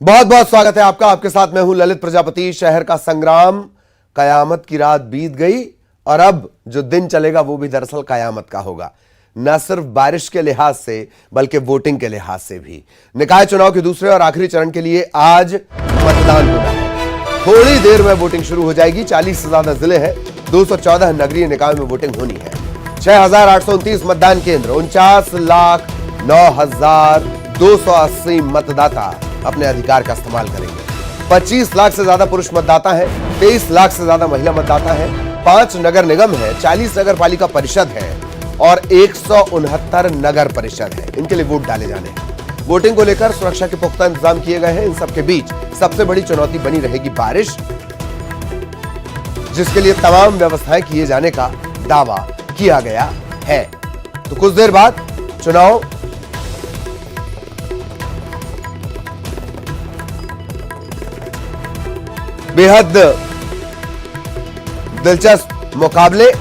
बहुत बहुत स्वागत है आपका। आपके साथ मैं हूं ललित प्रजापति। शहर का संग्राम, कयामत की रात बीत गई और अब जो दिन चलेगा वो भी दरअसल कयामत का होगा, न सिर्फ बारिश के लिहाज से बल्कि वोटिंग के लिहाज से भी। निकाय चुनाव के दूसरे और आखिरी चरण के लिए आज मतदान होना है। थोड़ी देर में वोटिंग शुरू हो जाएगी। 40 से ज्यादा जिले हैं, 214 नगरीय निकाय में वोटिंग होनी है। 6,829 मतदान केंद्र, 49,09,280 मतदाता अपने अधिकार का इस्तेमाल करेंगे। 25 लाख से ज्यादा पुरुष मतदाता हैं, 23 लाख से ज्यादा महिला मतदाता हैं, 5 नगर निगम है, 40 नगर पालिका परिषद है और 169 नगर परिषद है। इनके लिए वोट डाले जाने हैं। वोटिंग को लेकर सुरक्षा के पुख्ता इंतजाम किए गए हैं। इन सबके बीच सबसे बड़ी चुनौती बनी रहेगी बारिश, जिसके लिए तमाम व्यवस्थाएं किए जाने का दावा किया गया है। तो कुछ देर बाद चुनाव बेहद दिलचस्प मुकाबले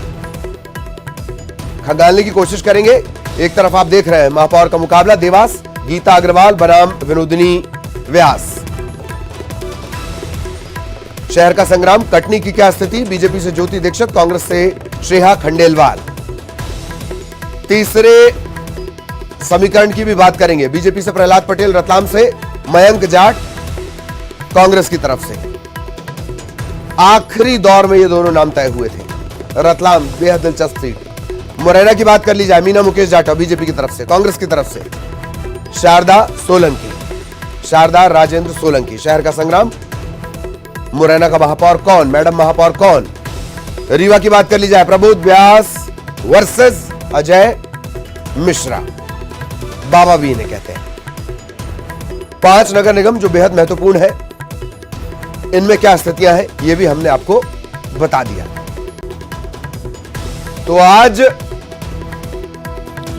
खंगालने की कोशिश करेंगे। एक तरफ आप देख रहे हैं महापौर का मुकाबला, देवास गीता अग्रवाल बनाम विनोदिनी व्यास। शहर का संग्राम, कटनी की क्या स्थिति? बीजेपी से ज्योति दीक्षित, कांग्रेस से श्रेया खंडेलवाल। तीसरे समीकरण की भी बात करेंगे। बीजेपी से प्रहलाद पटेल, रतलाम से मयंक जाट कांग्रेस की तरफ से। आखिरी दौर में ये दोनों नाम तय हुए थे। रतलाम बेहद दिलचस्प सीट। मुरैना की बात कर ली जाए, मीना मुकेश जाटव बीजेपी की तरफ से, कांग्रेस की तरफ से शारदा राजेंद्र सोलंकी। शहर का संग्राम, मुरैना का महापौर कौन, मैडम महापौर कौन? रीवा की बात कर ली जाए, प्रबोध व्यास वर्सेस अजय मिश्रा, बाबा भी इन्हें कहते हैं। 5 नगर निगम जो बेहद महत्वपूर्ण है, इनमें क्या स्थितियां हैं ये भी हमने आपको बता दिया। तो आज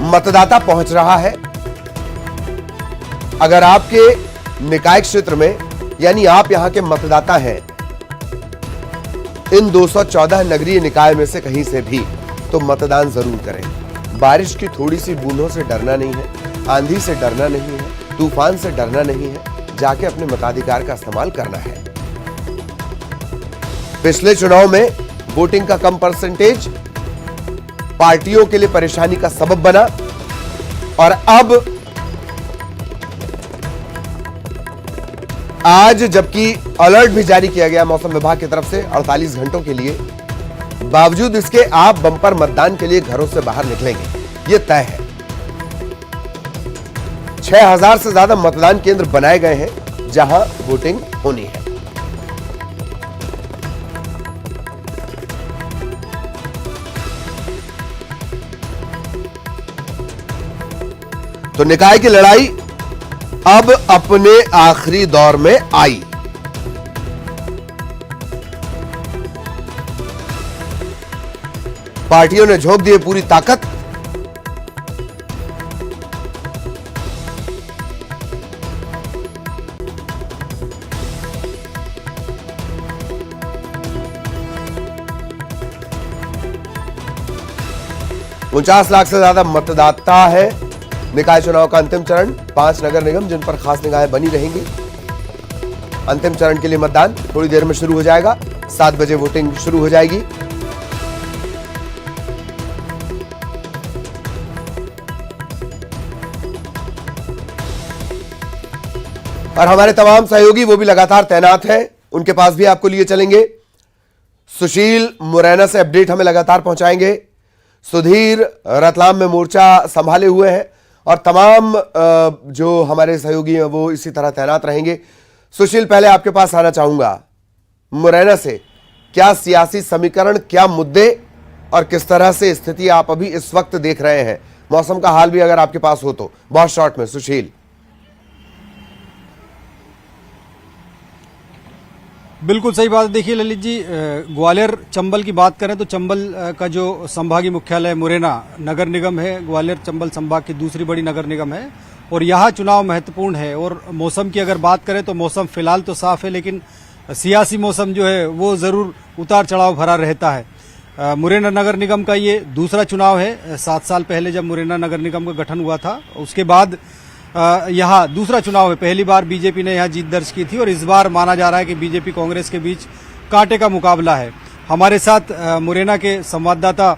मतदाता पहुंच रहा है। अगर आपके निकाय क्षेत्र में, यानी आप यहां के मतदाता हैं इन 214 नगरीय निकाय में से कहीं से भी, तो मतदान जरूर करें। बारिश की थोड़ी सी बूंदों से डरना नहीं है, आंधी से डरना नहीं है, तूफान से डरना नहीं है, जाके अपने मताधिकार का इस्तेमाल करना है। पिछले चुनाव में वोटिंग का कम परसेंटेज पार्टियों के लिए परेशानी का सबब बना और अब आज जबकि अलर्ट भी जारी किया गया मौसम विभाग की तरफ से 48 घंटों के लिए, बावजूद इसके आप बंपर मतदान के लिए घरों से बाहर निकलेंगे, यह तय है। 6,000 से ज्यादा मतदान केंद्र बनाए गए हैं जहां वोटिंग होनी है। तो निकाय की लड़ाई अब अपने आखिरी दौर में आई। पार्टियों ने झोंक दिए पूरी ताकत। $49 लाख से ज्यादा मतदाता है। निकाय चुनाव का अंतिम चरण, 5 नगर निगम जिन पर खास निगाहें बनी रहेंगी। अंतिम चरण के लिए मतदान थोड़ी देर में शुरू हो जाएगा। 7 बजे वोटिंग शुरू हो जाएगी। और हमारे तमाम सहयोगी वो भी लगातार तैनात हैं, उनके पास भी आपको लिए चलेंगे। सुशील मुरैना से अपडेट हमें लगातार पहुंचाएंगे। सुधीर रतलाम में मोर्चा संभाले हुए हैं और तमाम जो हमारे सहयोगी हैं वो इसी तरह तैनात रहेंगे। सुशील, पहले आपके पास आना चाहूंगा। मुरैना से क्या सियासी समीकरण, क्या मुद्दे और किस तरह से स्थिति आप अभी इस वक्त देख रहे हैं? मौसम का हाल भी अगर आपके पास हो तो बहुत शॉर्ट में। सुशील। बिल्कुल सही बात है। देखिए ललित जी, ग्वालियर चंबल की बात करें तो चंबल का जो संभागीय मुख्यालय मुरैना नगर निगम है, ग्वालियर चंबल संभाग की दूसरी बड़ी नगर निगम है और यहाँ चुनाव महत्वपूर्ण है। और मौसम की अगर बात करें तो मौसम फिलहाल तो साफ है, लेकिन सियासी मौसम जो है वो जरूर उतार चढ़ाव भरा रहता है। मुरैना नगर निगम का ये दूसरा चुनाव है। 7 साल पहले जब मुरैना नगर निगम का गठन हुआ था, उसके बाद यहाँ दूसरा चुनाव है, पहली बार बीजेपी ने यहाँ जीत दर्ज की थी और इस बार माना जा रहा है कि बीजेपी कांग्रेस के बीच कांटे का मुकाबला है। हमारे साथ मुरैना के संवाददाता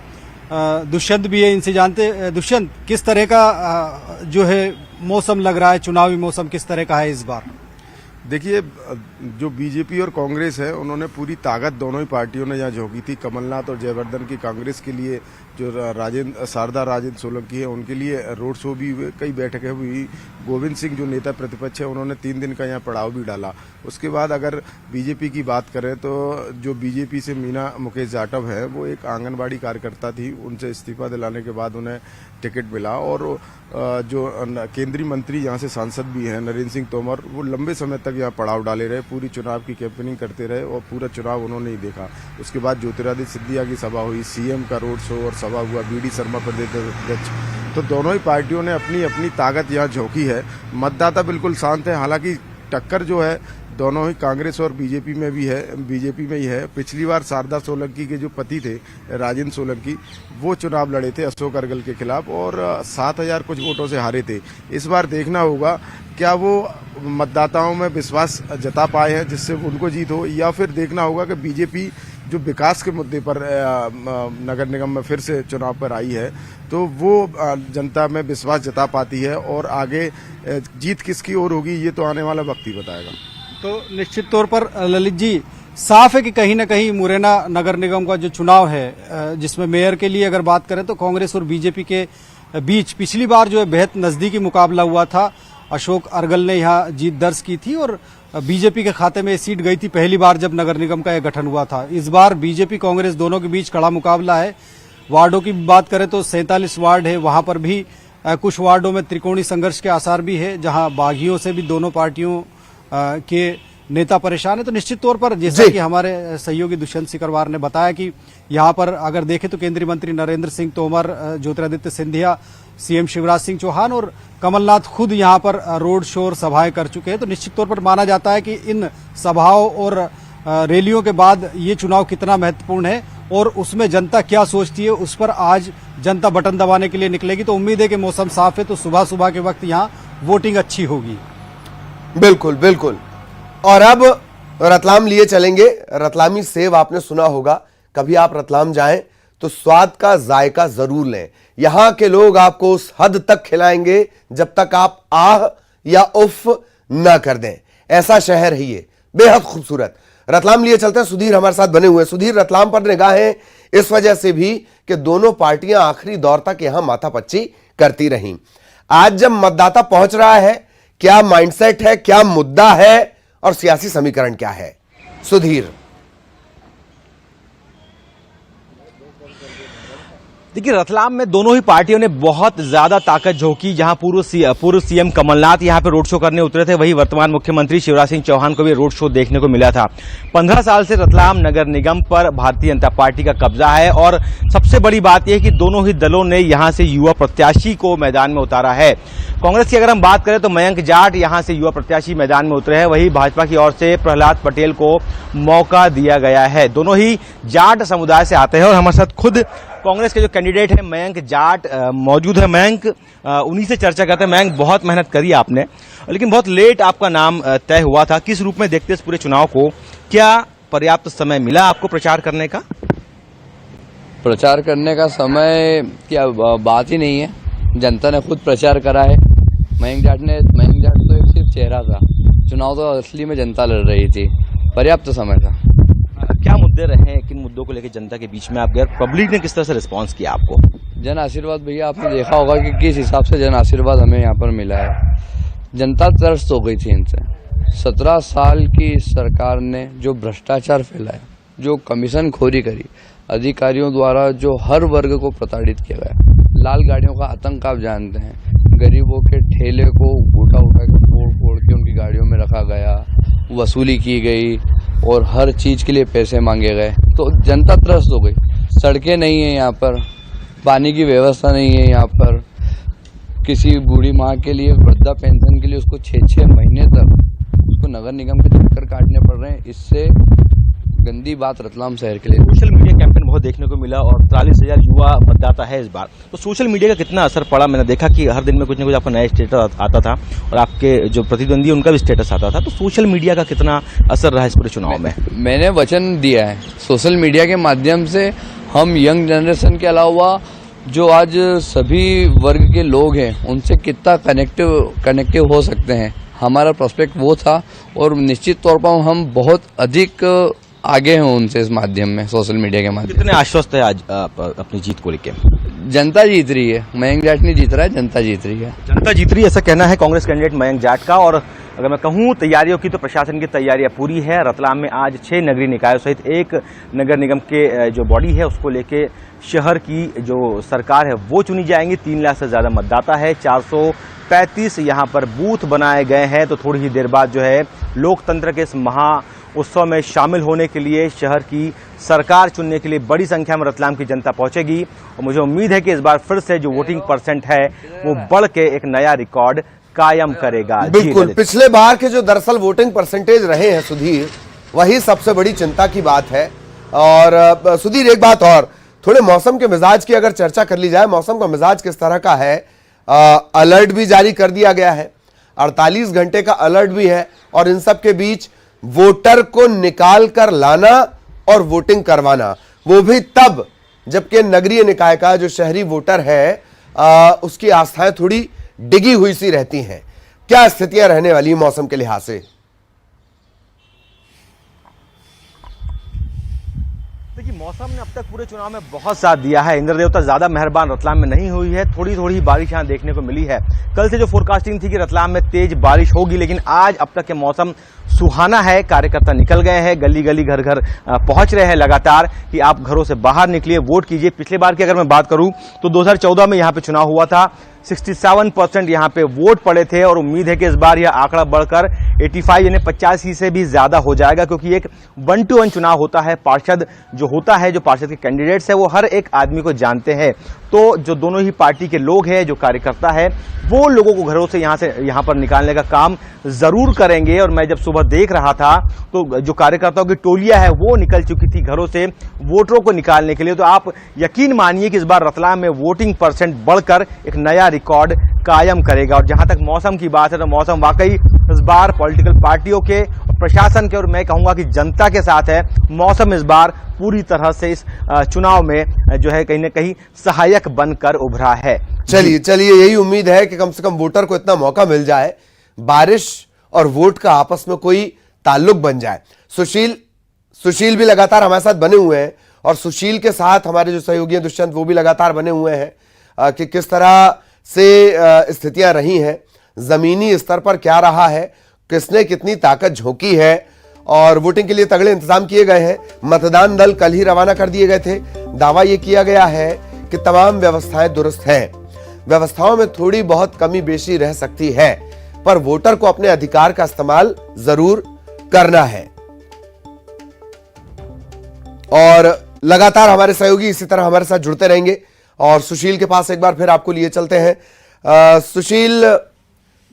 दुष्यंत भी है, इनसे जानते। दुष्यंत, किस तरह का जो है मौसम लग रहा है, चुनावी मौसम किस तरह का है इस बार? देखिए, जो बीजेपी और कांग्रेस है उन्होंने पूरी ताकत दोनों ही पार्टियों ने यहाँ झोंकी थी। कमलनाथ और जयवर्धन की कांग्रेस के लिए, जो शारदा राजेंद्र सोलंकी है उनके लिए रोड शो भी हुए, कई बैठकें हुई। गोविंद सिंह जो नेता प्रतिपक्ष है उन्होंने 3 दिन का यहाँ पड़ाव भी डाला। उसके बाद अगर बीजेपी की बात करें तो जो बीजेपी से मीना मुकेश जाटव है वो एक आंगनबाड़ी कार्यकर्ता थी, उनसे इस्तीफा दिलाने के बाद उन्हें टिकट मिला। और जो केंद्रीय मंत्री यहाँ से सांसद भी हैं नरेंद्र सिंह तोमर, वो लंबे समय तक यहाँ पड़ाव डाले रहे, पूरी चुनाव की कैंपेनिंग करते रहे और पूरा चुनाव उन्होंने ही देखा। उसके बाद ज्योतिरादित्य सिंधिया की सभा हुई, सीएम का रोड शो और सभा हुआ, बीडी शर्मा प्रदेश अध्यक्ष। तो दोनों ही पार्टियों ने अपनी अपनी ताकत यहाँ झोंकी है। मतदाता बिल्कुल शांत है, हालांकि टक्कर जो है दोनों ही कांग्रेस और बीजेपी में ही है। पिछली बार शारदा सोलंकी के जो पति थे राजेंद्र सोलंकी, वो चुनाव लड़े थे अशोक अर्गल के खिलाफ और 7,000 कुछ वोटों से हारे थे। इस बार देखना होगा क्या वो मतदाताओं में विश्वास जता पाए हैं जिससे उनको जीत हो, या फिर देखना होगा कि बीजेपी जो विकास के मुद्दे पर नगर निगम में फिर से चुनाव पर आई है तो वो जनता में विश्वास जता पाती है और आगे जीत किसकी ओर होगी ये तो आने वाला वक्त ही बताएगा। तो निश्चित तौर पर ललित जी, साफ है कि कहीं ना कहीं मुरैना नगर निगम का जो चुनाव है, जिसमें मेयर के लिए अगर बात करें तो कांग्रेस और बीजेपी के बीच पिछली बार जो है बेहद नजदीकी मुकाबला हुआ था। अशोक अर्गल ने यहाँ जीत दर्ज की थी और बीजेपी के खाते में सीट गई थी पहली बार जब नगर निगम का यह गठन हुआ था। इस बार बीजेपी कांग्रेस दोनों के बीच कड़ा मुकाबला है। वार्डों की बात करें तो 47 वार्ड है, वहां पर भी कुछ वार्डों में त्रिकोणीय संघर्ष के आसार भी है, जहां बागियों से भी दोनों पार्टियों के नेता परेशान है। तो निश्चित तौर पर जैसा कि हमारे सहयोगी दुष्यंत सिकरवार ने बताया कि यहाँ पर अगर देखें तो केंद्रीय मंत्री नरेंद्र सिंह तोमर, ज्योतिरादित्य सिंधिया, सीएम शिवराज सिंह चौहान और कमलनाथ खुद यहाँ पर रोड शो और सभाएं कर चुके हैं। तो निश्चित तौर पर माना जाता है कि इन सभाओं और रैलियों के बाद ये चुनाव कितना महत्वपूर्ण है और उसमें जनता क्या सोचती है, उस पर आज जनता बटन दबाने के लिए निकलेगी। तो उम्मीद है कि मौसम साफ है तो सुबह सुबह के वक्त यहाँ वोटिंग अच्छी होगी। बिल्कुल बिल्कुल। और अब रतलाम लिए चलेंगे। रतलामी सेव आपने सुना होगा, कभी आप रतलाम जाएं तो स्वाद का जायका जरूर लें। यहां के लोग आपको उस हद तक खिलाएंगे जब तक आप आह या उफ न कर दें। ऐसा शहर है ये, बेहद खूबसूरत। रतलाम लिए चलते हैं, सुधीर हमारे साथ बने हुए। सुधीर, रतलाम पर निगाहें इस वजह से भी कि दोनों पार्टियां आखिरी दौर तक यहां माथापच्ची करती रहीं। आज जब मतदाता पहुंच रहा है, क्या माइंडसेट है, क्या मुद्दा है और सियासी समीकरण क्या है? सुधीर। देखिए, रतलाम में दोनों ही पार्टियों ने बहुत ज्यादा ताकत झोंकी। जहां पूर्व सीएम कमलनाथ यहां पे रोड शो करने उतरे थे, वहीं वर्तमान मुख्यमंत्री शिवराज सिंह चौहान को भी रोड शो देखने को मिला था। 15 साल से रतलाम नगर निगम पर भारतीय जनता पार्टी का कब्जा है और सबसे बड़ी बात यह है कि दोनों ही दलों ने यहां से युवा प्रत्याशी को मैदान में उतारा है। कांग्रेस की अगर हम बात करें तो मयंक जाट यहां से युवा प्रत्याशी मैदान में उतरे हैं, वहीं भाजपा की ओर से प्रहलाद पटेल को मौका दिया गया है। दोनों ही जाट समुदाय से आते हैं और हमारे साथ खुद कांग्रेस के जो कैंडिडेट है मयंक जाट मौजूद है। मयंक, उन्हीं से चर्चा करते हैं। मयंक, बहुत मेहनत करी आपने, लेकिन बहुत लेट आपका नाम तय हुआ था। किस रूप में देखते हैं इस पूरे चुनाव को? क्या पर्याप्त समय मिला आपको प्रचार करने का? प्रचार करने का समय क्या बात ही नहीं है, जनता ने खुद प्रचार करा है। मयंक जाट तो एक सिर्फ चेहरा था, चुनाव तो असली में जनता लड़ रही थी। पर्याप्त समय था। क्या मुद्दे रहे हैं, किन मुद्दों को लेकर जनता के बीच में आप गए? पब्लिक ने किस तरह से रिस्पांस किया आपको? जन आशीर्वाद भैया, आपने देखा होगा कि किस हिसाब से जन आशीर्वाद हमें यहाँ पर मिला है। जनता त्रस्त हो गई थी इनसे। 17 साल की सरकार ने जो भ्रष्टाचार फैलाया, जो कमीशन खोरी करी, अधिकारियों द्वारा जो हर वर्ग को प्रताड़ित किया गया, लाल गाड़ियों का आतंक आप जानते हैं, गरीबों के ठेले को उठा के फोड़ के उनकी गाड़ियों में रखा गया, वसूली की गई और हर चीज के लिए पैसे मांगे गए, तो जनता त्रस्त हो गई। सड़कें नहीं है यहाँ पर, पानी की व्यवस्था नहीं है यहाँ पर। किसी बूढ़ी माँ के लिए वृद्धा पेंशन के लिए उसको 6-6 महीने तक उसको नगर निगम के चक्कर काटने पड़ रहे हैं। इससे गंदी बात रतलाम शहर के लिए। सोशल मीडिया कैंपेन बहुत देखने को मिला और 43,000 युवा मतदाता है इस बार। तो सोशल मीडिया का कितना असर पड़ा? मैंने देखा कि हर दिन में कुछ न कुछ आपका नया स्टेटस आता था और आपके जो प्रतिद्वंदी उनका भी स्टेटस आता था। तो सोशल मीडिया का कितना असर रहा इस पूरे चुनाव में? मैंने वचन दिया है सोशल मीडिया के माध्यम से हम यंग जनरेशन के अलावा जो आज सभी वर्ग के लोग हैं उनसे कितना कनेक्टिव हो सकते हैं, हमारा प्रोस्पेक्ट वो था और निश्चित तौर पर हम बहुत अधिक आगे हैं उनसे इस माध्यम में, सोशल मीडिया के माध्यम। कितने आश्वस्त है आज अपनी जीत को लेकर? जनता जीत रही है, मयंक जाट नहीं जीत रहा है, जनता जीत रही है। जनता जीत रही है ऐसा कहना है कांग्रेस कैंडिडेट मयंक जाट का। और अगर मैं कहूं तैयारियों की तो प्रशासन की तैयारियां पूरी है। रतलाम में आज 6 नगरीय निकायों सहित एक नगर निगम के जो बॉडी है उसको लेके शहर की जो सरकार है वो चुनी जाएंगी। 3 लाख से ज्यादा मतदाता है, 435 यहाँ पर बूथ बनाए गए हैं। तो थोड़ी ही देर बाद जो है लोकतंत्र के इस महा उत्सव में शामिल होने के लिए, शहर की सरकार चुनने के लिए बड़ी संख्या में रतलाम की जनता पहुंचेगी और मुझे उम्मीद है कि इस बार फिर से जो वोटिंग परसेंट है वो बढ़ के एक नया रिकॉर्ड कायम करेगा। बिल्कुल, पिछले बार के जो दरअसल वोटिंग परसेंटेज रहे हैं सुधीर, वही सबसे बड़ी चिंता की बात है। और सुधीर एक बात और, थोड़े मौसम के मिजाज की अगर चर्चा कर ली जाए, मौसम का मिजाज किस तरह का है? अलर्ट भी जारी कर दिया गया है, 48 घंटे का अलर्ट भी है और इन सब के बीच वोटर को निकाल कर लाना और वोटिंग करवाना, वो भी तब जबकि नगरीय निकाय का जो शहरी वोटर है उसकी आस्थाएं थोड़ी डिगी हुई सी रहती हैं। क्या स्थितियां रहने वाली मौसम के लिहाज से? देखिए, मौसम ने अब तक पूरे चुनाव में बहुत साथ दिया है। इंद्र देवता ज्यादा मेहरबान रतलाम में नहीं हुई है, थोड़ी थोड़ी बारिश यहां देखने को मिली है। कल से जो फोरकास्टिंग थी कि रतलाम में तेज बारिश होगी, लेकिन आज अब तक के मौसम सुहाना है। कार्यकर्ता निकल गए हैं, गली गली घर घर पहुंच रहे हैं लगातार कि आप घरों से बाहर निकलिए, वोट कीजिए। पिछले बार की अगर मैं बात करूं तो 2014 में यहां पे चुनाव हुआ था, 67% यहां पे वोट पड़े थे और उम्मीद है कि इस बार यह आंकड़ा बढ़कर 85 यानी 85 से भी ज्यादा हो जाएगा, क्योंकि एक 1-to-1 चुनाव होता है। पार्षद जो होता है, जो पार्षद के कैंडिडेट्स है, वो हर एक आदमी को जानते हैं। तो जो दोनों ही पार्टी के लोग हैं, जो कार्यकर्ता है, वो लोगों को घरों से यहां पर निकालने का काम जरूर करेंगे। और मैं जब सुबह देख रहा था तो जो कार्यकर्ताओं की टोलियां है वो निकल चुकी थी घरों से वोटरों को निकालने के लिए। तो आप यकीन मानिए कि इस बार रतलाम में वोटिंग परसेंट बढ़कर एक नया रिकॉर्ड कायम करेगा। और जहां तक मौसम की बात है तो मौसम वाकई इस बार पॉलिटिकल पार्टियों के, प्रशासन के और मैं कहूंगा कि जनता के साथ है। मौसम इस बार पूरी तरह से इस चुनाव में जो है कहीं ना कहीं सहायक बनकर उभरा है। चलिए यही उम्मीद है कि कम से कम वोटर को इतना मौका मिल जाए, बारिश और वोट का आपस में कोई ताल्लुक बन जाए। सुशील भी लगातार हमारे साथ बने हुए हैं और सुशील के साथ हमारे जो सहयोगी हैं दुष्यंत, वो भी लगातार बने हुए हैं कि किस तरह से स्थितियां रही हैं, जमीनी स्तर पर क्या रहा है, किसने कितनी ताकत झोंकी है। और वोटिंग के लिए तगड़े इंतजाम किए गए हैं। मतदान दल कल ही रवाना कर दिए गए थे। दावा यह किया गया है कि तमाम व्यवस्थाएं दुरुस्त हैं। व्यवस्थाओं में थोड़ी बहुत कमी बेशी रह सकती है, पर वोटर को अपने अधिकार का इस्तेमाल जरूर करना है। और लगातार हमारे सहयोगी इसी तरह हमारे साथ जुड़ते रहेंगे। और सुशील के पास एक बार फिर आपको लिए चलते हैं। सुशील,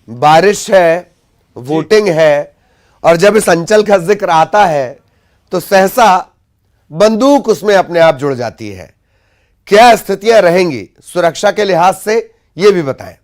बारिश है, वोटिंग है, और जब इस अंचल का जिक्र आता है तो सहसा बंदूक उसमें अपने आप जुड़ जाती है। क्या स्थितियां रहेंगी सुरक्षा के लिहाज से, यह भी बताएं।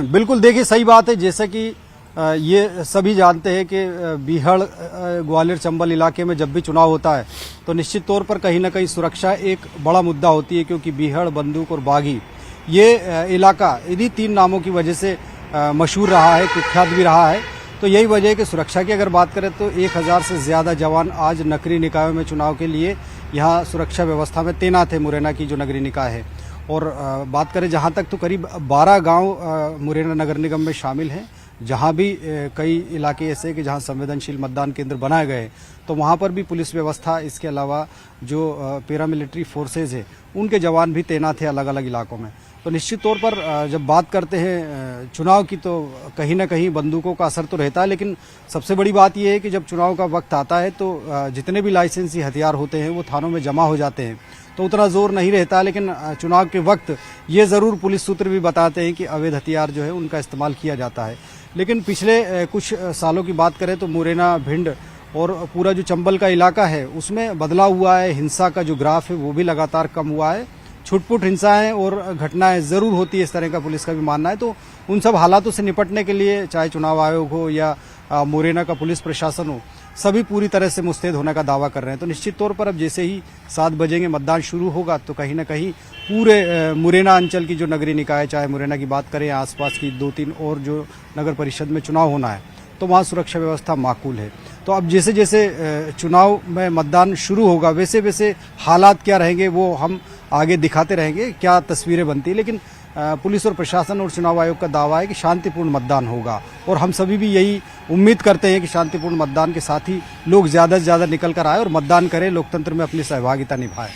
बिल्कुल, देखिए सही बात है। जैसे कि ये सभी जानते हैं कि बीहड़, ग्वालियर, चंबल इलाके में जब भी चुनाव होता है तो निश्चित तौर पर कहीं ना कहीं सुरक्षा एक बड़ा मुद्दा होती है, क्योंकि बीहड़, बंदूक और बागी ये इलाका इन्हीं 3 नामों की वजह से मशहूर रहा है, कुख्यात भी रहा है। तो यही वजह है कि सुरक्षा की अगर बात करें तो 1000 से ज्यादा जवान आज नगरीय निकायों में चुनाव के लिए यहाँ सुरक्षा व्यवस्था में तैनात है, मुरैना की जो नगरीय निकाय है। और बात करें जहाँ तक तो करीब 12 गांव मुरैना नगर निगम में शामिल हैं, जहां भी कई इलाके ऐसे कि जहां संवेदनशील मतदान केंद्र बनाए गए, तो वहां पर भी पुलिस व्यवस्था, इसके अलावा जो पैरामिलिट्री फोर्सेज है उनके जवान भी तैनात है अलग अलग इलाकों में। तो निश्चित तौर पर जब बात करते हैं चुनाव की तो कहीं ना कहीं बंदूकों का असर तो रहता है, लेकिन सबसे बड़ी बात यह है कि जब चुनाव का वक्त आता है तो जितने भी लाइसेंसी हथियार होते हैं वो थानों में जमा हो जाते हैं, तो उतना जोर नहीं रहता। लेकिन चुनाव के वक्त ये जरूर पुलिस सूत्र भी बताते हैं कि अवैध हथियार जो है उनका इस्तेमाल किया जाता है। लेकिन पिछले कुछ सालों की बात करें तो मुरैना, भिंड और पूरा जो चंबल का इलाका है उसमें बदलाव हुआ है। हिंसा का जो ग्राफ है वो भी लगातार कम हुआ है। छुटपुट हिंसाएं और घटनाएं जरूर होती है, इस तरह का पुलिस का भी मानना है। तो उन सब हालातों से निपटने के लिए चाहे चुनाव आयोग हो या मुरैना का पुलिस प्रशासन हो, सभी पूरी तरह से मुस्तैद होने का दावा कर रहे हैं। तो निश्चित तौर पर अब जैसे ही 7 बजेंगे मतदान शुरू होगा तो कहीं ना कहीं पूरे मुरैना अंचल की जो नगरीय निकाय, चाहे मुरैना की बात करें, आसपास की 2-3 और जो नगर परिषद में चुनाव होना है, तो वहाँ सुरक्षा व्यवस्था माकूल है। तो अब जैसे जैसे चुनाव में मतदान शुरू होगा वैसे वैसे हालात क्या रहेंगे वो हम आगे दिखाते रहेंगे, क्या तस्वीरें बनती है। लेकिन पुलिस और प्रशासन और चुनाव आयोग का दावा है कि शांतिपूर्ण मतदान होगा और हम सभी भी यही उम्मीद करते हैं कि शांतिपूर्ण मतदान के साथ ही लोग ज्यादा से ज्यादा निकल कर आए और मतदान करें, लोकतंत्र में अपनी सहभागिता निभाएं।